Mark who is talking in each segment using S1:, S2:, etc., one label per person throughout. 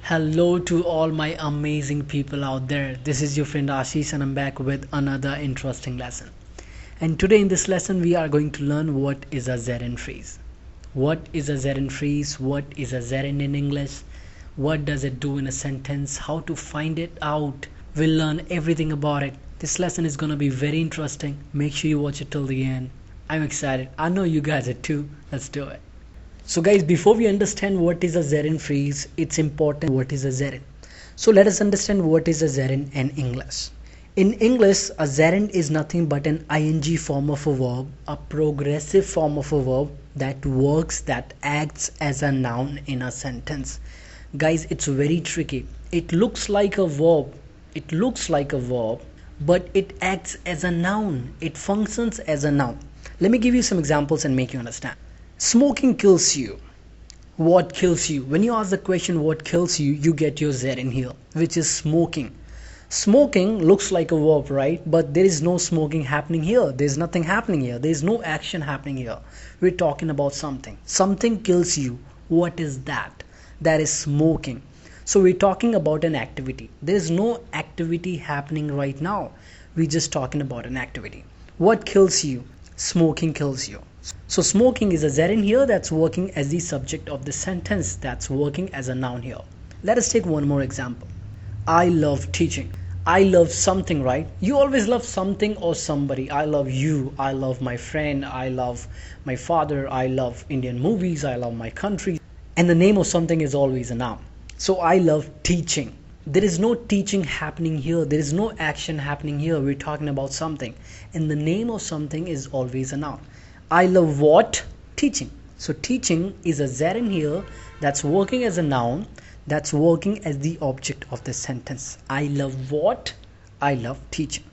S1: Hello to all my amazing people out there. This is your friend Ashish and I'm back with another interesting lesson. And today in this lesson we are going to learn what is a gerund phrase. What is a gerund phrase? What is a gerund in English? What does it do in a sentence? How to find it out? We'll learn everything about it. This lesson is going to be very interesting. Make sure you watch it till the end. I'm excited. I know you guys are too. Let's do it. So guys, before we understand what is a gerund phrase, it's important what is a gerund. So let us understand what is a gerund in English. In English, a gerund is nothing but an ing form of a verb, a progressive form of a verb that acts as a noun in a sentence. Guys, it's very tricky. It looks like a verb, but it acts as a noun. It functions as a noun. Let me give you some examples and make you understand. Smoking kills you. What kills you? When you ask the question what kills you, you get your gerund here, which is smoking. Smoking looks like a verb, right? But there is no smoking happening here. There's nothing happening here. There's no action happening here. We're talking about something. Something kills you. What is that? That is smoking. So we're talking about an activity. There's no activity happening right now. We're just talking about an activity. What kills you? Smoking kills you. So smoking is a gerund here that's working as the subject of the sentence, that's working as a noun here. Let us take one more example. I love teaching. I love something, right? You always love something or somebody. I love you. I love my friend. I love my father. I love Indian movies. I love my country. And the name of something is always a noun. So I love teaching. There is no teaching happening here. There is no action happening here. We're talking about something. And the name of something is always a noun. I love what? Teaching. So teaching is a gerund here that's working as a noun, that's working as the object of the sentence. I love what? I love teaching.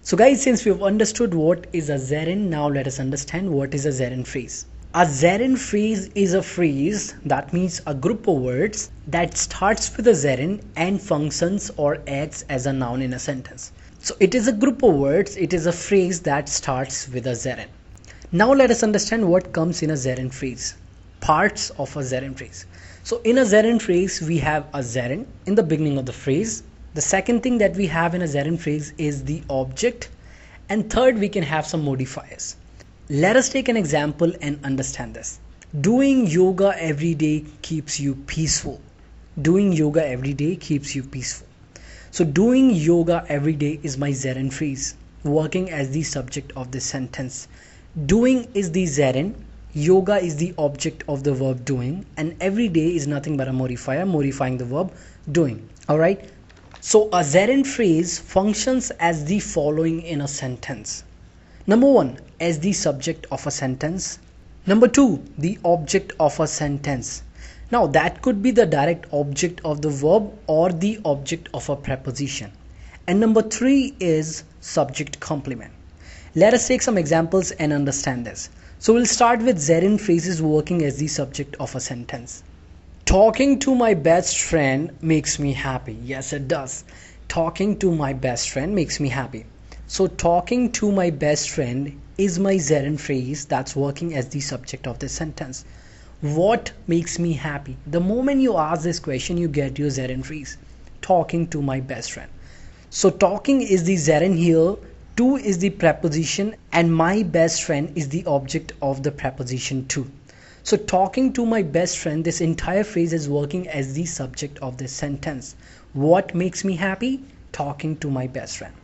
S1: So guys, since we've understood what is a gerund, now let us understand what is a gerund phrase. A gerund phrase is a phrase, that means a group of words that starts with a gerund and functions or acts as a noun in a sentence. So it is a group of words, it is a phrase that starts with a gerund. Now let us understand what comes in a gerund phrase. Parts of a gerund phrase. So in a gerund phrase, we have a gerund in the beginning of the phrase. The second thing that we have in a gerund phrase is the object. And third, we can have some modifiers. Let us take an example and understand this. Doing yoga every day keeps you peaceful. Doing yoga every day keeps you peaceful. So doing yoga every day is my gerund phrase, working as the subject of this sentence. Doing is the gerund, yoga is the object of the verb doing, and every day is nothing but a modifier modifying the verb doing. Alright, so a gerund phrase functions as the following in a sentence. Number one, as the subject of a sentence. Number two, the object of a sentence. Now that could be the direct object of the verb or the object of a preposition. And number three is subject complement. Let us take some examples and understand this. So we'll start with gerund phrases working as the subject of a sentence. Talking to my best friend makes me happy. Yes, it does. Talking to my best friend makes me happy. So talking to my best friend is my gerund phrase that's working as the subject of the sentence. What makes me happy? The moment you ask this question, you get your gerund phrase. Talking to my best friend. So talking is the gerund here. To is the preposition and my best friend is the object of the preposition to. So talking to my best friend, this entire phrase is working as the subject of this sentence. What makes me happy? Talking to my best friend.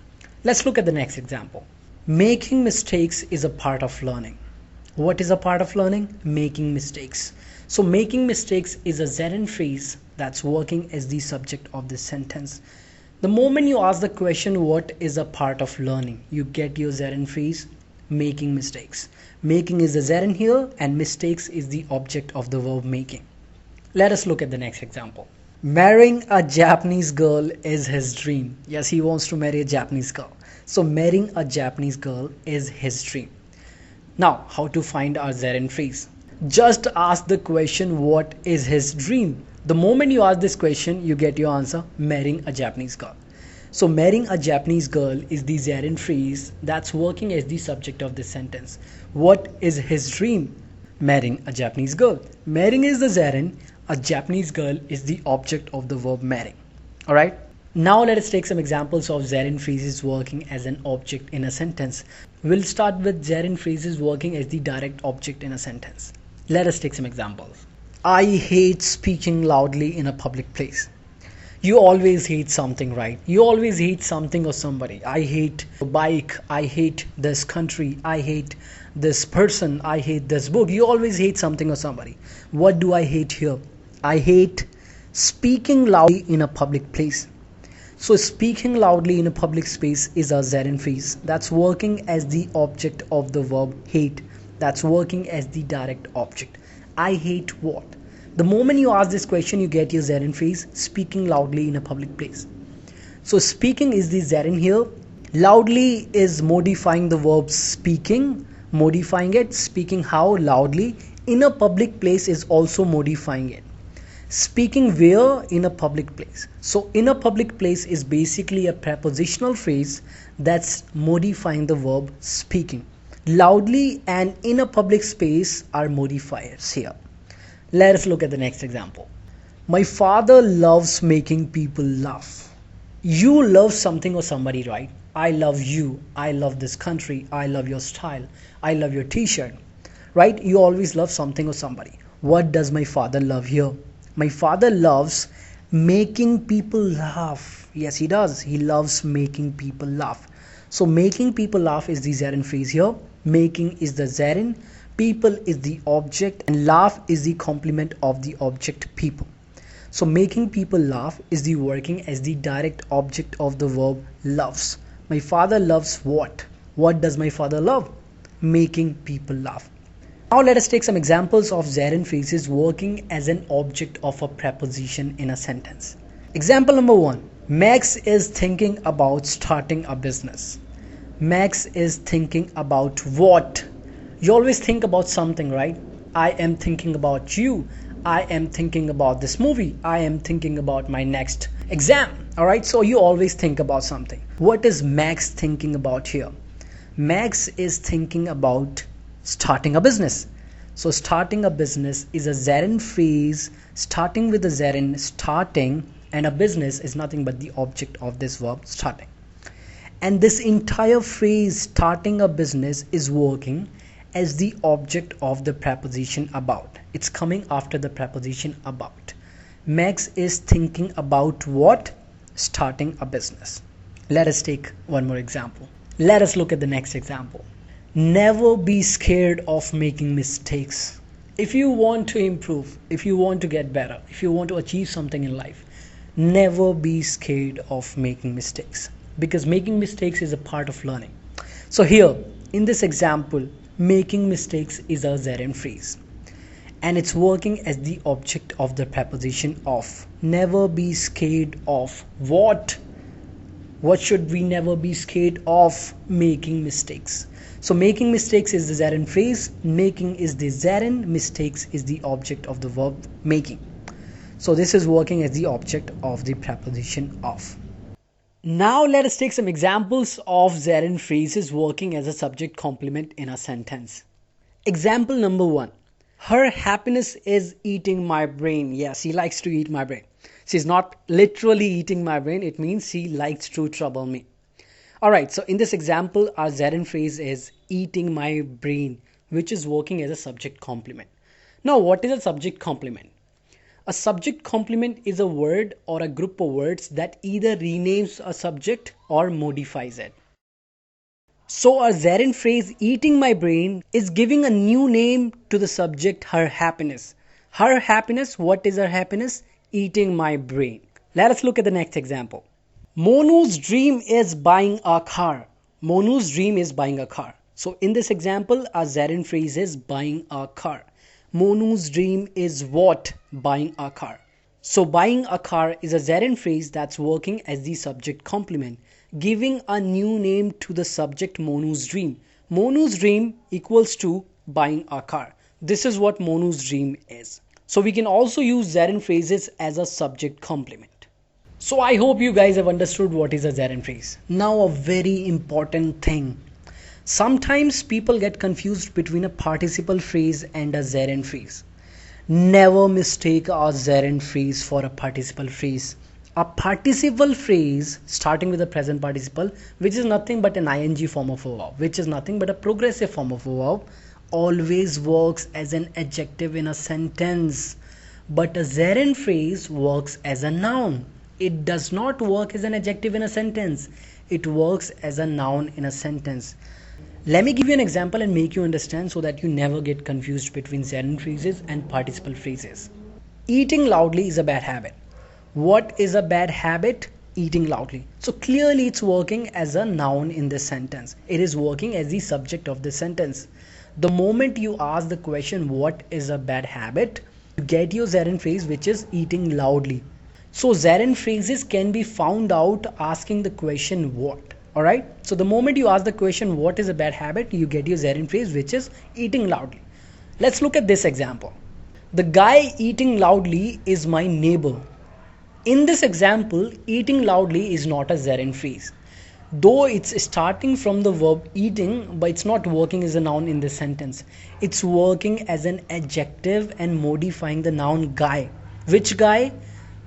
S1: Let's look at the next example. Making mistakes is a part of learning. What is a part of learning? Making mistakes. So making mistakes is a gerund phrase that's working as the subject of this sentence. The moment you ask the question what is a part of learning, you get your gerund phrase, making mistakes. Making is the gerund here and mistakes is the object of the verb making. Let us look at the next example. Marrying a Japanese girl is his dream. Yes, he wants to marry a Japanese girl. So marrying a Japanese girl is his dream. Now, how to find our gerund phrase? Just ask the question what is his dream. The moment you ask this question, you get your answer, marrying a Japanese girl. So marrying a Japanese girl is the gerund phrase that's working as the subject of this sentence. What is his dream? Marrying a Japanese girl. Marrying is the gerund, A Japanese girl is the object of the verb marry. Alright? Now let us take some examples of gerund phrases working as an object in a sentence. We'll start with gerund phrases working as the direct object in a sentence. Let us take some examples. I hate speaking loudly in a public place. You always hate something, right? You always hate something or somebody. I hate a bike. I hate this country. I hate this person. I hate this book. You always hate something or somebody. What do I hate here? I hate speaking loudly in a public place. So speaking loudly in a public space is a gerund phrase that's working as the object of the verb hate. That's working as the direct object. I hate what? The moment you ask this question, you get your gerund phrase, speaking loudly in a public place. So speaking is the gerund here. Loudly is modifying the verb speaking, modifying it. Speaking how? Loudly. In a public place is also modifying it. Speaking where? In a public place. So in a public place is basically a prepositional phrase that's modifying the verb speaking. Loudly and in a public space are modifiers here. Let us look at the next example. My father loves making people laugh. You love something or somebody, right? I love you. I love this country. I love your style. I love your t-shirt. Right? You always love something or somebody. What does my father love here? My father loves making people laugh. Yes, he does. He loves making people laugh. So making people laugh is the gerund phrase here. Making is the gerund. People is the object and laugh is the complement of the object people. So making people laugh is the working as the direct object of the verb loves. My father loves what? What does my father love? Making people laugh. Now let us take some examples of gerund phrases working as an object of a preposition in a sentence. Example number 1. Max is thinking about starting a business. Max is thinking about what? You always think about something, right? I am thinking about you. I am thinking about this movie. I am thinking about my next exam. Alright, so you always think about something. What is Max thinking about here? Max is thinking about starting a business. So starting a business is a gerund phrase starting with the gerund starting, and a business is nothing but the object of this verb starting. And this entire phrase starting a business is working as the object of the preposition about. It's coming after the preposition about. Max is thinking about what? Starting a business. Let us take one more example. Let us look at the next example. Never be scared of making mistakes. If you want to improve, if you want to get better, if you want to achieve something in life, never be scared of making mistakes, because making mistakes is a part of learning. So here in this example, making mistakes is a gerund phrase and it's working as the object of the preposition of. Never be scared of what? What should we never be scared of? Making mistakes. So making mistakes is the gerund phrase, making is the gerund, mistakes is the object of the verb making. So this is working as the object of the preposition of. Now let us take some examples of gerund phrases working as a subject complement in a sentence. Example number 1. Her happiness is eating my brain. Yes, she likes to eat my brain. She's not literally eating my brain. It means she likes to trouble me. Alright, so in this example, our gerund phrase is eating my brain, which is working as a subject complement. Now, what is a subject complement? A subject complement is a word or a group of words that either renames a subject or modifies it. So our gerund phrase eating my brain is giving a new name to the subject her happiness. Her happiness, what is her happiness? Eating my brain. Let us look at the next example. Monu's dream is buying a car. Monu's dream is buying a car. So in this example, our gerund phrase is buying a car. Monu's dream is what? Buying a car. So buying a car is a gerund phrase that's working as the subject complement, giving a new name to the subject Monu's dream. Monu's dream equals to buying a car. This is what Monu's dream is. So we can also use gerund phrases as a subject complement. So I hope you guys have understood what is a gerund phrase. Now a very important thing. Sometimes people get confused between a participle phrase and a gerund phrase. Never mistake a gerund phrase for a participle phrase. A participle phrase starting with the present participle, which is nothing but an ing form of a verb, which is nothing but a progressive form of a verb, always works as an adjective in a sentence. But a gerund phrase works as a noun. It does not work as an adjective in a sentence. It works as a noun in a sentence. Let me give you an example and make you understand so that you never get confused between gerund phrases and participle phrases. Eating loudly is a bad habit. What is a bad habit? Eating loudly. So clearly it's working as a noun in this sentence. It is working as the subject of this sentence. The moment you ask the question, what is a bad habit? You get your gerund phrase, which is eating loudly. So gerund phrases can be found out asking the question what. Alright, so the moment you ask the question what is a bad habit, you get your gerund phrase, which is eating loudly. Let's look at this example. The guy eating loudly is my neighbor. In this example, eating loudly is not a gerund phrase. Though it's starting from the verb eating, but it's not working as a noun in this sentence. It's working as an adjective and modifying the noun guy. Which guy?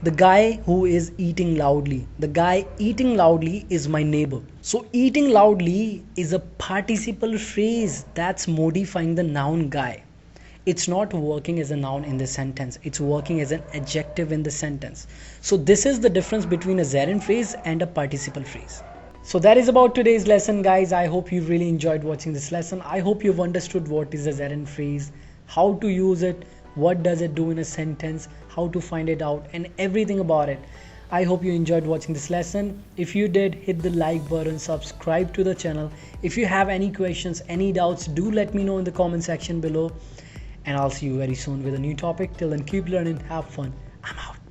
S1: The guy who is eating loudly. The guy eating loudly is my neighbor. So eating loudly is a participle phrase that's modifying the noun guy. It's not working as a noun in the sentence. It's working as an adjective in the sentence. So this is the difference between a gerund phrase and a participle phrase. So that is about today's lesson, guys. I hope you really enjoyed watching this lesson. I hope you've understood what is a gerund phrase, how to use it, what does it do in a sentence, how to find it out, and everything about it. I hope you enjoyed watching this lesson. If you did, hit the like button, subscribe to the channel. If you have any questions, any doubts, do let me know in the comment section below. And I'll see you very soon with a new topic. Till then, keep learning, have fun. I'm out.